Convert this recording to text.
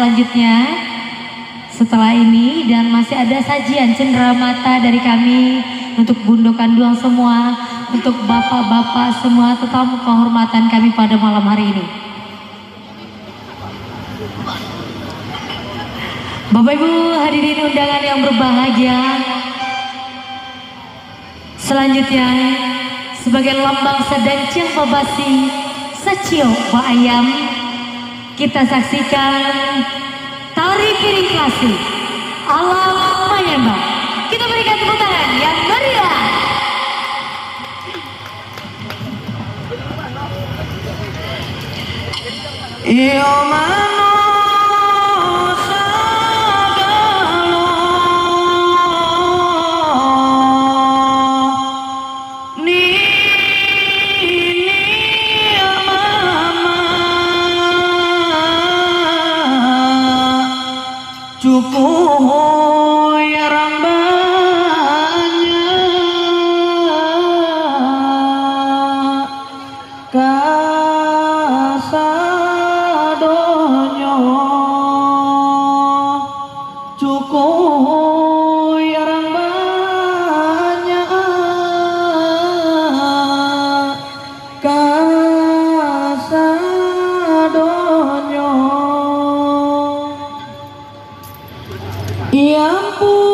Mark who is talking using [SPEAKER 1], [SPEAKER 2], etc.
[SPEAKER 1] selanjutnya setelah ini, dan masih ada sajian cenderamata dari kami untuk gundukan duang semua, untuk bapak-bapak semua, tetamu kehormatan kami pada malam hari ini. Bapak Ibu hadirin undangan yang berbahagia, selanjutnya sebagai lambang sedang Babasi Sacio Ayam, kita saksikan tari piring klasik alam Palembang. Kita berikan tepuk tangan yang meriah. Iyo cukup yang banyak kasadonyo cukup yang banyak kasadonyo. Ya ampun.